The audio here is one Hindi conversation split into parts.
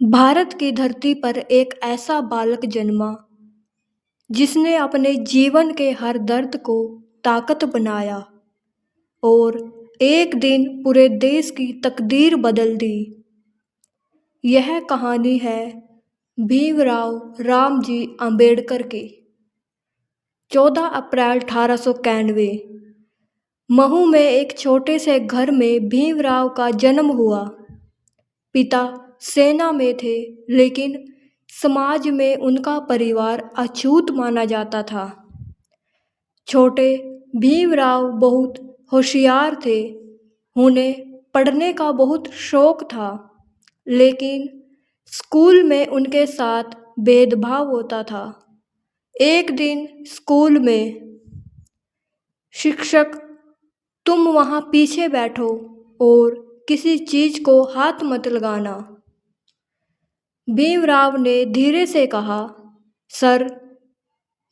भारत की धरती पर एक ऐसा बालक जन्मा जिसने अपने जीवन के हर दर्द को ताकत बनाया और एक दिन पूरे देश की तकदीर बदल दी। यह कहानी है भीमराव रामजी अंबेडकर की। 14 अप्रैल 1891 महू में एक छोटे से घर में भीमराव का जन्म हुआ। पिता सेना में थे, लेकिन समाज में उनका परिवार अछूत माना जाता था। छोटे भीमराव बहुत होशियार थे। उन्हें पढ़ने का बहुत शौक था, लेकिन स्कूल में उनके साथ भेदभाव होता था। एक दिन स्कूल में शिक्षक, तुम वहाँ पीछे बैठो और किसी चीज को हाथ मत लगाना। भीमराव ने धीरे से कहा, सर,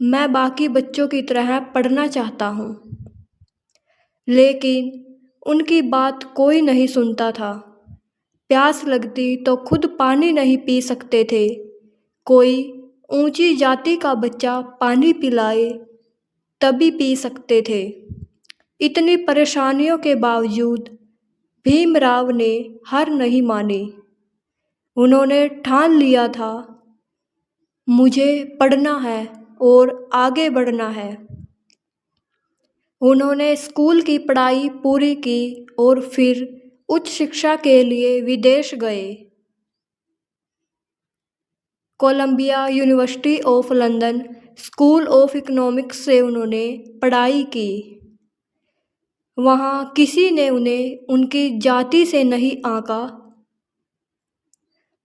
मैं बाकी बच्चों की तरह पढ़ना चाहता हूँ। लेकिन उनकी बात कोई नहीं सुनता था। प्यास लगती तो खुद पानी नहीं पी सकते थे। कोई ऊंची जाति का बच्चा पानी पिलाए तभी पी सकते थे। इतनी परेशानियों के बावजूद भीमराव ने हार नहीं मानी। उन्होंने ठान लिया था, मुझे पढ़ना है और आगे बढ़ना है। उन्होंने स्कूल की पढ़ाई पूरी की और फिर उच्च शिक्षा के लिए विदेश गए। Columbia University of London School of Economics से उन्होंने पढ़ाई की। वहाँ किसी ने उन्हें उनकी जाति से नहीं आंका।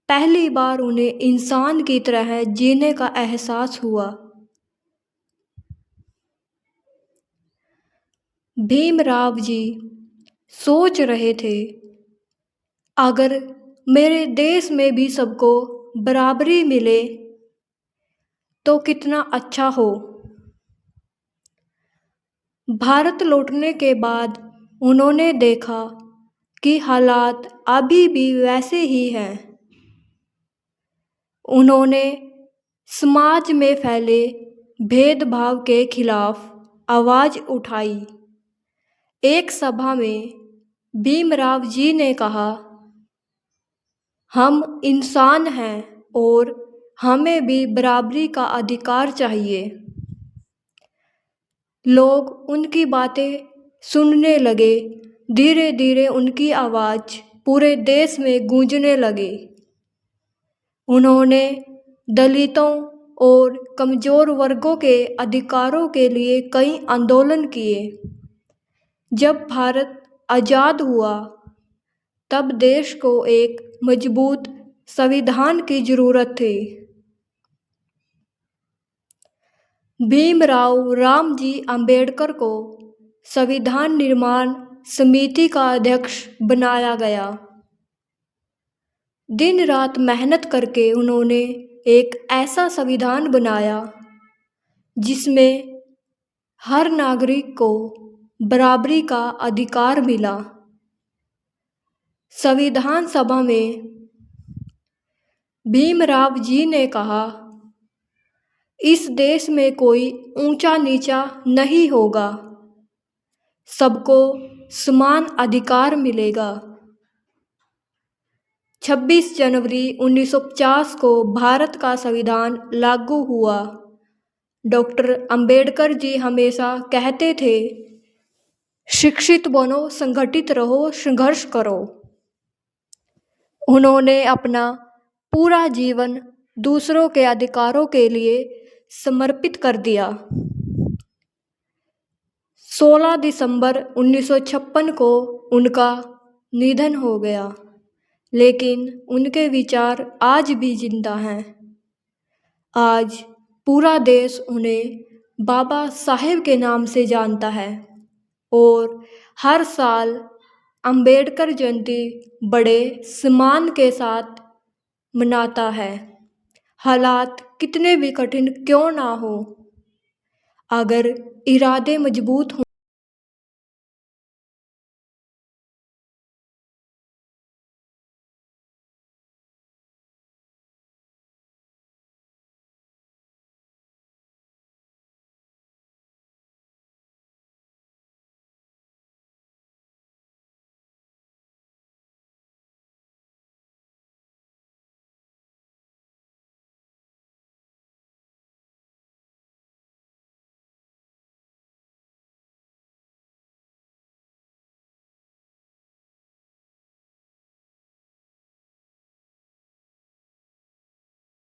पहली बार उन्हें इंसान की तरह जीने का एहसास हुआ। भीमराव जी सोच रहे थे, अगर मेरे देश में भी सबको बराबरी मिले तो कितना अच्छा हो। भारत लौटने के बाद उन्होंने देखा कि हालात अभी भी वैसे ही हैं। उन्होंने समाज में फैले भेदभाव के खिलाफ आवाज उठाई। एक सभा में भीमराव जी ने कहा, हम इंसान हैं और हमें भी बराबरी का अधिकार चाहिए। लोग उनकी बातें सुनने लगे। धीरे धीरे उनकी आवाज़ पूरे देश में गूंजने लगी। उन्होंने दलितों और कमज़ोर वर्गों के अधिकारों के लिए कई आंदोलन किए। जब भारत आज़ाद हुआ तब देश को एक मजबूत संविधान की ज़रूरत थी। भीमराव रामजी अंबेडकर को संविधान निर्माण समिति का अध्यक्ष बनाया गया। दिन रात मेहनत करके उन्होंने एक ऐसा संविधान बनाया जिसमें हर नागरिक को बराबरी का अधिकार मिला। संविधान सभा में भीमराव जी ने कहा, इस देश में कोई ऊंचा नीचा नहीं होगा, सबको समान अधिकार मिलेगा। 26 जनवरी 1950 को भारत का संविधान लागू हुआ। डॉक्टर अंबेडकर जी हमेशा कहते थे, शिक्षित बनो, संगठित रहो, संघर्ष करो। उन्होंने अपना पूरा जीवन दूसरों के अधिकारों के लिए समर्पित कर दिया। 16 दिसंबर 1956 को उनका निधन हो गया, लेकिन उनके विचार आज भी जिंदा हैं। आज पूरा देश उन्हें बाबा साहेब के नाम से जानता है और हर साल अंबेडकर जयंती बड़े सम्मान के साथ मनाता है। हालात कितने भी कठिन क्यों ना हो, अगर इरादे मजबूत हों